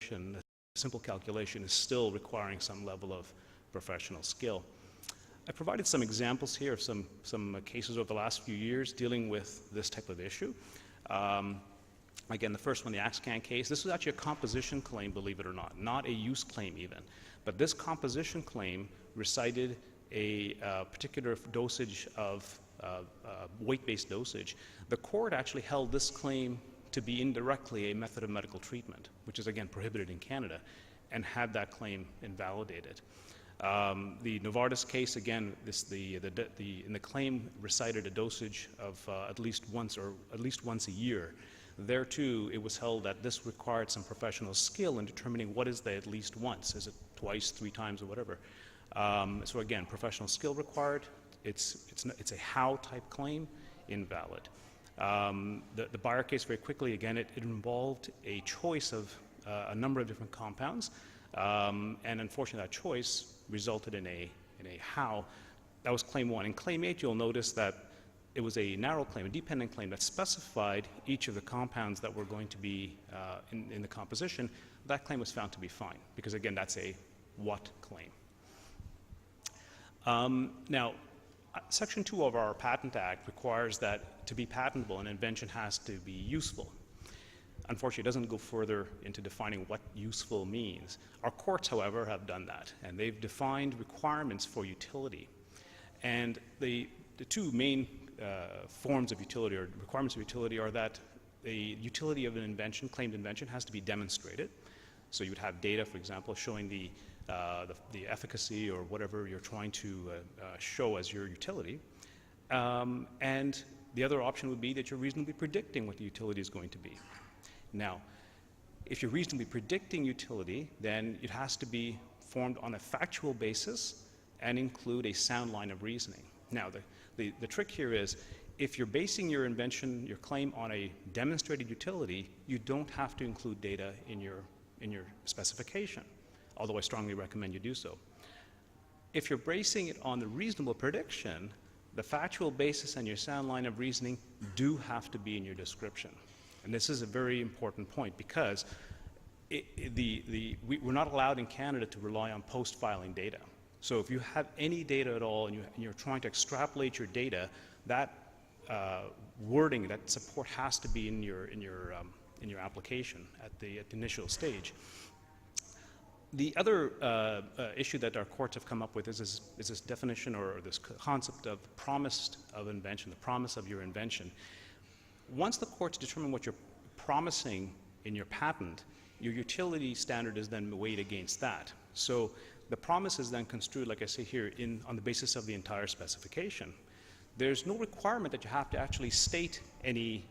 a simple calculation is still requiring some level of professional skill. I provided some examples here of some cases over the last few years dealing with this type of issue. Again, the first one, the Axcan case, this was actually a composition claim, believe it or not a use claim even. But this composition claim recited a particular dosage of weight-based dosage. The court actually held this claim to be indirectly a method of medical treatment, which is again prohibited in Canada, and had that claim invalidated. The Novartis case, again, in the claim recited a dosage of at least once a year. There too, it was held that this required some professional skill in determining what is the at least once. Is it twice, 3 times, or whatever? So again, professional skill required. It's a how type claim, invalid. The Bayer case, very quickly, again, it involved a choice of a number of different compounds, and unfortunately that choice resulted in a how. That was claim 1. In claim 8, you'll notice that it was a narrow claim, a dependent claim that specified each of the compounds that were going to be in the composition. That claim was found to be fine, because again, that's a what claim. Now, Section 2 of our Patent Act requires that to be patentable, an invention has to be useful. Unfortunately, it doesn't go further into defining what useful means. Our courts, however, have done that, and they've defined requirements for utility. And the two main forms of utility, or requirements of utility, are that the utility of an invention, claimed invention, has to be demonstrated. So you would have data, for example, showing the efficacy or whatever you're trying to show as your utility. And the other option would be that you're reasonably predicting what the utility is going to be. Now, if you're reasonably predicting utility, then it has to be formed on a factual basis and include a sound line of reasoning. Now, the trick here is, if you're basing your invention, your claim, on a demonstrated utility, you don't have to include data in your specification, although I strongly recommend you do so. If you're basing it on the reasonable prediction, the factual basis and your sound line of reasoning do have to be in your description. And this is a very important point, because we're not allowed in Canada to rely on post-filing data. So if you have any data at all and you're trying to extrapolate your data, that wording, that support has to be in your application at the initial stage. The other issue that our courts have come up with is this definition, or this concept of promise of invention, the promise of your invention. Once the courts determine what you're promising in your patent, your utility standard is then weighed against that. So the promise is then construed, like I say here, on the basis of the entire specification. There's no requirement that you have to actually state any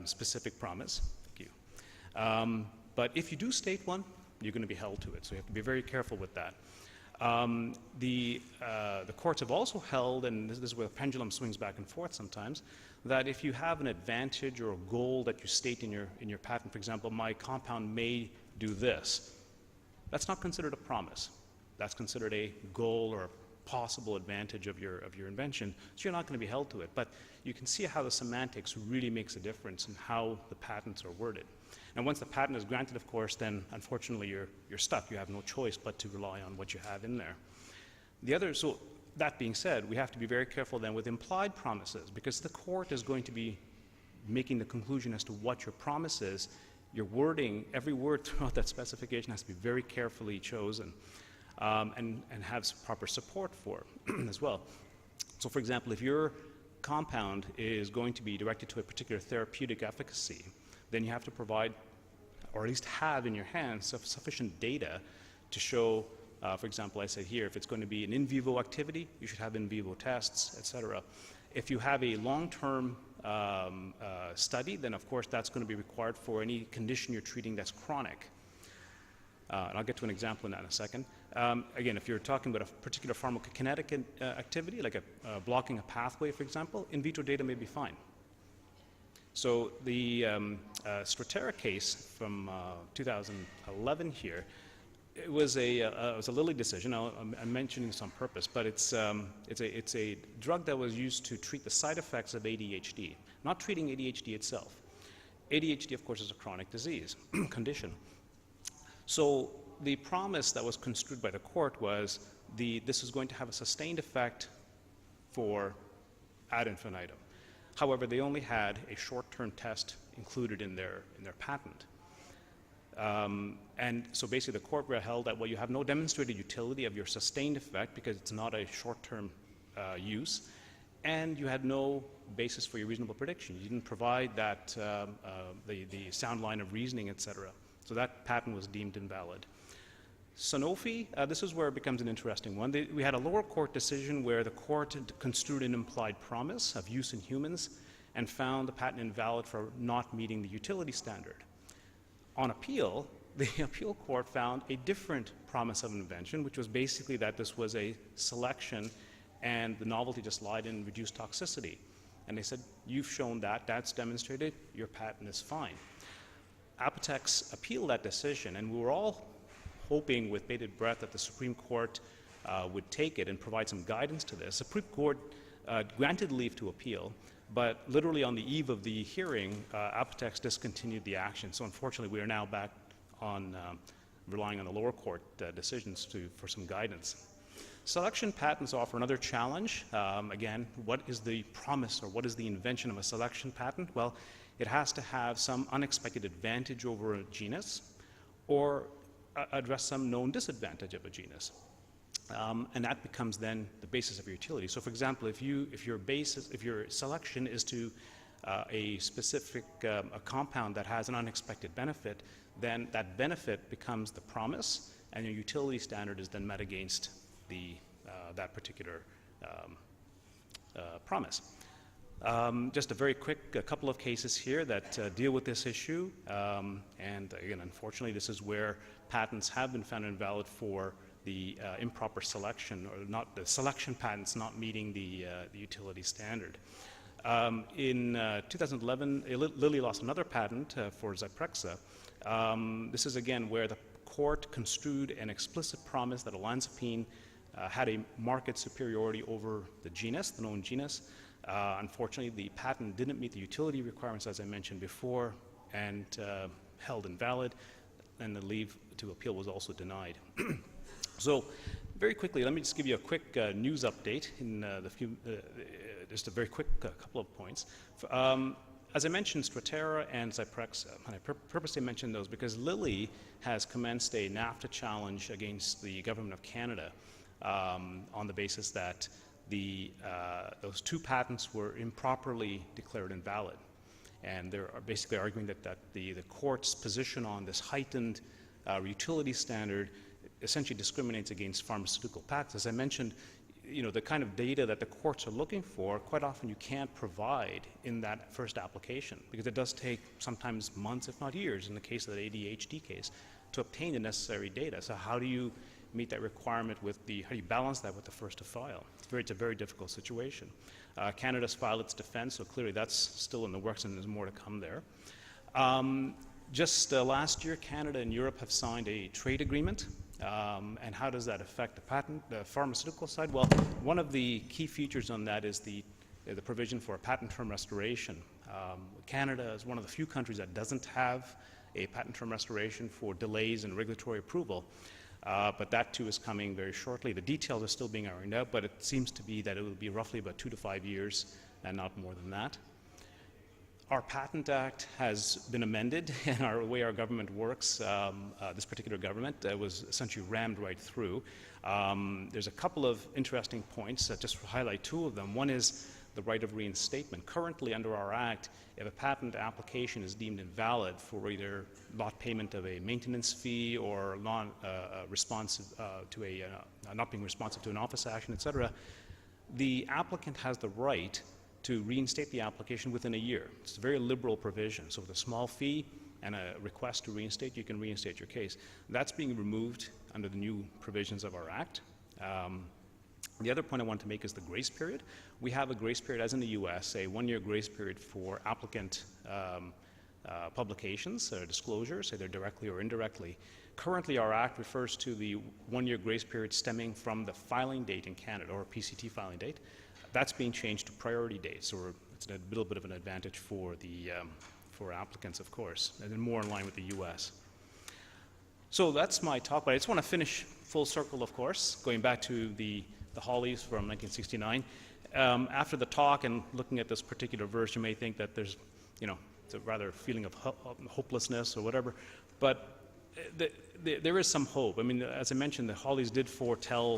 specific promise. Thank you. But if you do state one, you're going to be held to it. So you have to be very careful with that. The courts have also held, and this is where the pendulum swings back and forth sometimes, that if you have an advantage or a goal that you state in your patent, for example, my compound may do this, that's not considered a promise. That's considered a goal or a possible advantage of your invention, so you're not going to be held to it. But you can see how the semantics really makes a difference in how the patents are worded. And once the patent is granted, of course, then unfortunately you're stuck. You have no choice but to rely on what you have in there. So that being said, we have to be very careful then with implied promises, because the court is going to be making the conclusion as to what your promise is. Your wording, every word throughout that specification has to be very carefully chosen and have proper support for as well. So for example, if your compound is going to be directed to a particular therapeutic efficacy, then you have to provide, or at least have in your hands, sufficient data to show, for example, I say here, if it's going to be an in vivo activity, you should have in vivo tests, etc. If you have a long-term study, then of course that's going to be required for any condition you're treating that's chronic. And I'll get to an example in that in a second. Again, if you're talking about a particular pharmacokinetic activity, like blocking a pathway, for example, in vitro data may be fine. So the Stratera case from 2011 here, it was a Lilly decision. I'm mentioning this on purpose, but it's a drug that was used to treat the side effects of ADHD, not treating ADHD itself. ADHD, of course, is a chronic disease condition. So the promise that was construed by the court was this is going to have a sustained effect for ad infinitum. However, they only had a short-term test included in their patent. And so basically the court held that, well, you have no demonstrated utility of your sustained effect because it's not a short-term use, and you had no basis for your reasonable prediction. You didn't provide that, the sound line of reasoning, et cetera. So that patent was deemed invalid. Sanofi, this is where it becomes an interesting one. We had a lower court decision where the court construed an implied promise of use in humans and found the patent invalid for not meeting the utility standard. On appeal, the appeal court found a different promise of invention, which was basically that this was a selection and the novelty just lied in reduced toxicity. And they said, you've shown that, that's demonstrated, your patent is fine. Apotex appealed that decision, and we were all hoping with bated breath that the Supreme Court would take it and provide some guidance to this. The Supreme Court granted leave to appeal, but literally on the eve of the hearing, Apotex discontinued the action. So unfortunately, we are now back on relying on the lower court decisions for some guidance. Selection patents offer another challenge. Again, what is the promise or what is the invention of a selection patent? Well, it has to have some unexpected advantage over a genus or address some known disadvantage of a genus. And that becomes then the basis of your utility. So for example, if your selection is to a specific a compound that has an unexpected benefit, then that benefit becomes the promise, and your utility standard is then met against that particular promise. Just a very quick couple of cases here that deal with this issue. And again, unfortunately, this is where patents have been found invalid for the improper selection, or not the selection patents not meeting the utility standard. In 2011, Lilly lost another patent for Zyprexa. This is again where the court construed an explicit promise that olanzapine had a market superiority over the genus, the known genus. Unfortunately, the patent didn't meet the utility requirements, as I mentioned before, and held invalid, and the leave to appeal was also denied. So, very quickly, let me just give you a quick news update in just a very quick couple of points. As I mentioned, Strattera and Zyprexa, and I purposely mentioned those because Lilly has commenced a NAFTA challenge against the government of Canada on the basis that those two patents were improperly declared invalid. And they're basically arguing that the court's position on this heightened utility standard essentially discriminates against pharmaceutical patents. As I mentioned, the kind of data that the courts are looking for, quite often you can't provide in that first application, because it does take sometimes months, if not years, in the case of the ADHD case, to obtain the necessary data. So how do you meet that requirement how do you balance that with the first to file? It's a very difficult situation. Canada's filed its defense, so clearly that's still in the works and there's more to come there. Just last year, Canada and Europe have signed a trade agreement. And how does that affect the pharmaceutical side? Well, one of the key features on that is the provision for a patent term restoration. Canada is one of the few countries that doesn't have a patent term restoration for delays in regulatory approval. But that too is coming very shortly. The details are still being ironed out, but it seems to be that it will be roughly about 2 to 5 years and not more than that. Our Patent Act has been amended, and the way our government works, this particular government was essentially rammed right through. There's a couple of interesting points, just to highlight two of them. One is the right of reinstatement. Currently, under our Act, if a patent application is deemed invalid for either not payment of a maintenance fee or not being responsive to an office action, et cetera, the applicant has the right to reinstate the application within a year. It's a very liberal provision. So with a small fee and a request to reinstate, you can reinstate your case. That's being removed under the new provisions of our Act. The other point I want to make is the grace period. We have a grace period, as in the US, a 1-year grace period for applicant publications or disclosures, either directly or indirectly. Currently, our Act refers to the 1-year grace period stemming from the filing date in Canada, or PCT filing date. That's being changed to priority dates, or it's a little bit of an advantage for applicants, of course, and then more in line with the US. So that's my talk, but I just want to finish full circle, of course, going back to the Hollies from 1969. After the talk and looking at this particular verse, you may think that there's, it's a rather feeling of hopelessness or whatever, but there is some hope. I mean, as I mentioned, the Hollies did foretell